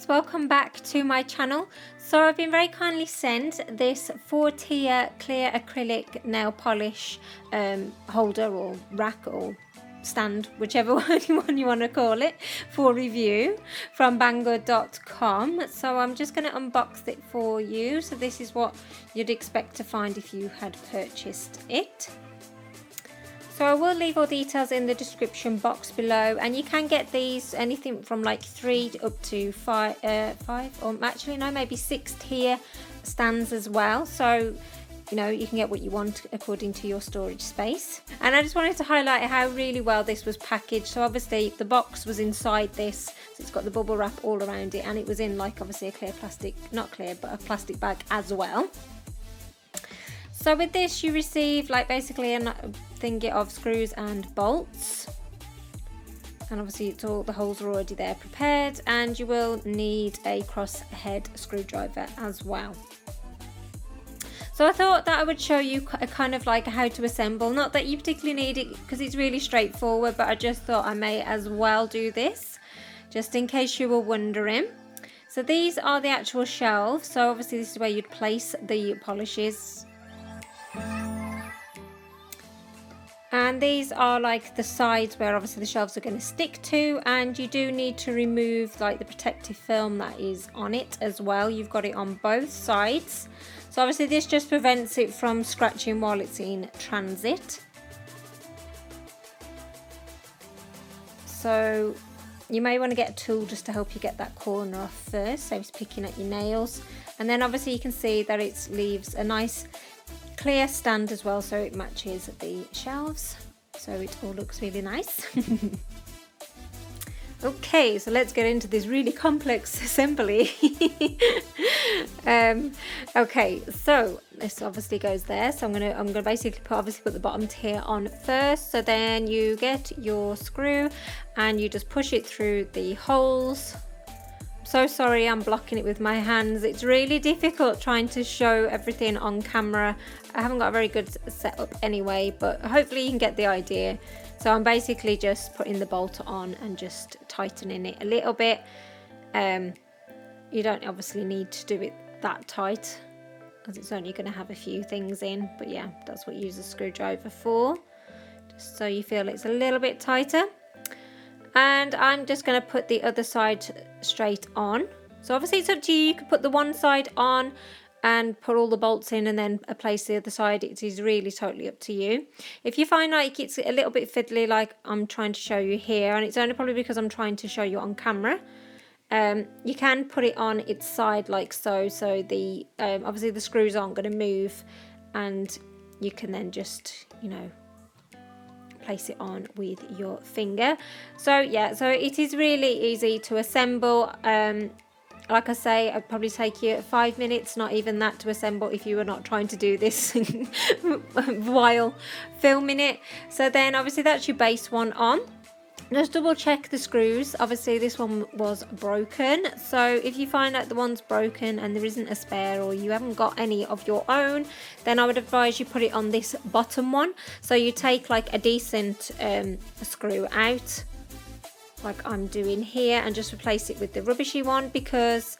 guys, welcome back to my channel. So I've been very kindly sent this 4-tier clear acrylic nail polish holder or rack or stand, whichever one you want to call it, for review from Banggood.com. So I'm just going to unbox it for you. So this is what you'd expect to find if you had purchased it. So I will leave all details in the description box below, and you can get these anything from like 3 up to 5 or actually no, maybe 6 tier stands as well. So you know, you can get what you want according to your storage space. And I just wanted to highlight how really well this was packaged. So obviously the box was inside this, so it's got the bubble wrap all around it, and it was in like obviously a clear plastic, not clear, but a plastic bag as well. So with this you receive like basically a thingy of screws and bolts, and obviously it's all, the holes are already there prepared, and you will need a cross head screwdriver as well. So I thought that I would show you a kind of like how to assemble, not that you particularly need it because it's really straightforward, but I just thought I may as well do this just in case you were wondering. So these are the actual shelves, so obviously this is where you'd place the polishes. And these are like the sides where obviously the shelves are going to stick to, and you do need to remove like the protective film that is on it as well. You've got it on both sides. So obviously this just prevents it from scratching while it's in transit. So you may want to get a tool just to help you get that corner off first, so it's picking at your nails. And then obviously you can see that it leaves a nice clear stand as well, so it matches the shelves, so it all looks really nice. Okay, so let's get into this really complex assembly. Okay, so this obviously goes there, so I'm gonna basically put the bottom tier on first. So then you get your screw and you just push it through the holes. So sorry, I'm blocking it with my hands. It's really difficult trying to show everything on camera. I haven't got a very good setup anyway, but hopefully you can get the idea. So I'm basically just putting the bolt on and just tightening it a little bit. You don't obviously need to do it that tight, as it's only going to have a few things in, but yeah, that's what you use a screwdriver for, just so you feel it's a little bit tighter. And I'm just going to put the other side straight on. So obviously it's up to you. You can put the one side on and put all the bolts in and then place the other side. It is really totally up to you. If you find like it's a little bit fiddly like I'm trying to show you here, and it's only probably because I'm trying to show you on camera, you can put it on its side like so. So the obviously the screws aren't going to move, and you can then just, you know, place it on with your finger. So yeah, so it is really easy to assemble. Like I say, it'd probably take you 5 minutes, not even that, to assemble if you were not trying to do this while filming it. So then obviously that's your base one on. Just double check the screws. Obviously this one was broken, so if you find that the one's broken and there isn't a spare, or you haven't got any of your own, then I would advise you put it on this bottom one. So you take like a decent screw out, like I'm doing here, and just replace it with the rubbishy one, because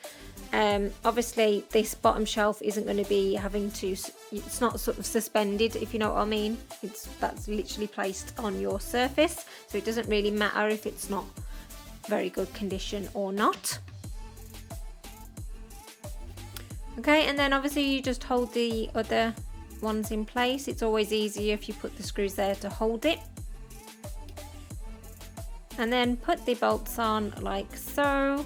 obviously this bottom shelf isn't going to be having to, it's not sort of suspended, if you know what I mean. That's literally placed on your surface, so it doesn't really matter if it's not very good condition or not. Okay, and then obviously you just hold the other ones in place. It's always easier if you put the screws there to hold it. And then put the bolts on like so.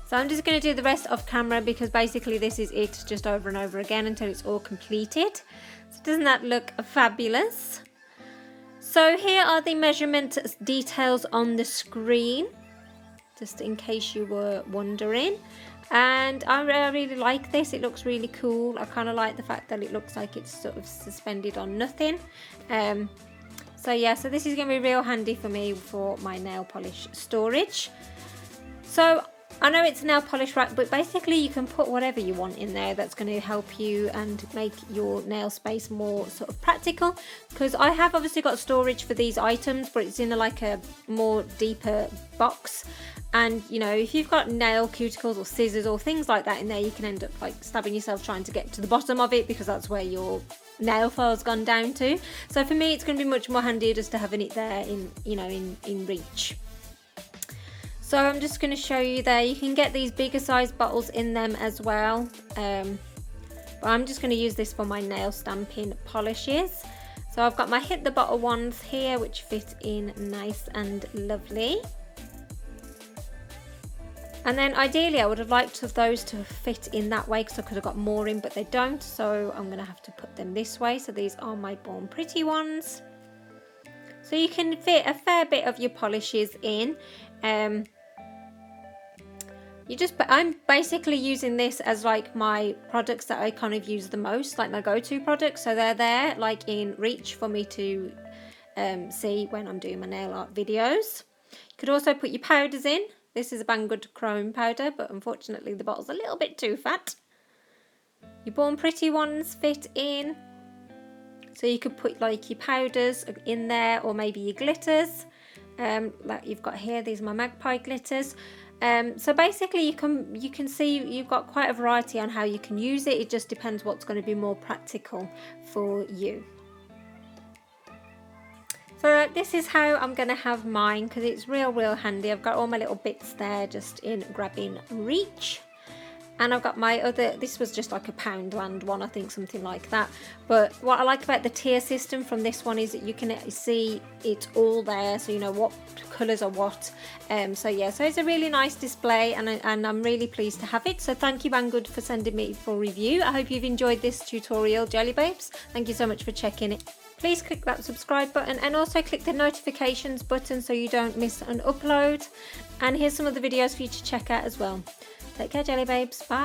So I'm just going to do the rest off camera, because basically this is it just over and over again until it's all completed. So doesn't that look fabulous? So here are the measurement details on the screen, just in case you were wondering. And I really like this. It looks really cool. I kind of like the fact that it looks like it's sort of suspended on nothing. So yeah, so this is going to be real handy for me for my nail polish storage. So I know it's a nail polish rack, but basically you can put whatever you want in there that's going to help you and make your nail space more sort of practical, because I have obviously got storage for these items, but it's in like a more deeper box. And you know, if you've got nail cuticles or scissors or things like that in there, you can end up like stabbing yourself trying to get to the bottom of it, because that's where your nail file's gone down to. So for me, it's going to be much more handier just to having it there in, you know, in reach. So I'm just going to show you there. You can get these bigger size bottles in them as well. But I'm just going to use this for my nail stamping polishes. So I've got my hit the bottle ones here, which fit in nice and lovely. And then ideally I would have liked those to fit in that way, because I could have got more in, but they don't. So I'm going to have to put them this way. So these are my Born Pretty ones. So you can fit a fair bit of your polishes in. I'm basically using this as like my products that I kind of use the most, like my go-to products. So they're there like in reach for me to see when I'm doing my nail art videos. You could also put your powders in. This is a Banggood Chrome powder, but unfortunately the bottle's a little bit too fat. Your Born Pretty ones fit in. So you could put like your powders in there, or maybe your glitters. Like you've got here, these are my Magpie glitters. So basically you can see you've got quite a variety on how you can use it. It just depends what's going to be more practical for you. So this is how I'm going to have mine, because it's real handy. I've got all my little bits there just in grabbing reach. And I've got my other, this was just like a Poundland one, I think, something like that. But what I like about the tier system from this one is that you can see it's all there, so you know what colours are what. So yeah, so it's a really nice display, and I'm really pleased to have it. So thank you Banggood for sending me for review. I hope you've enjoyed this tutorial, Jelly Babes. Thank you so much for checking it. Please click that subscribe button, and also click the notifications button so you don't miss an upload. And here's some of the videos for you to check out as well. Take care, Jelly Babes. Bye.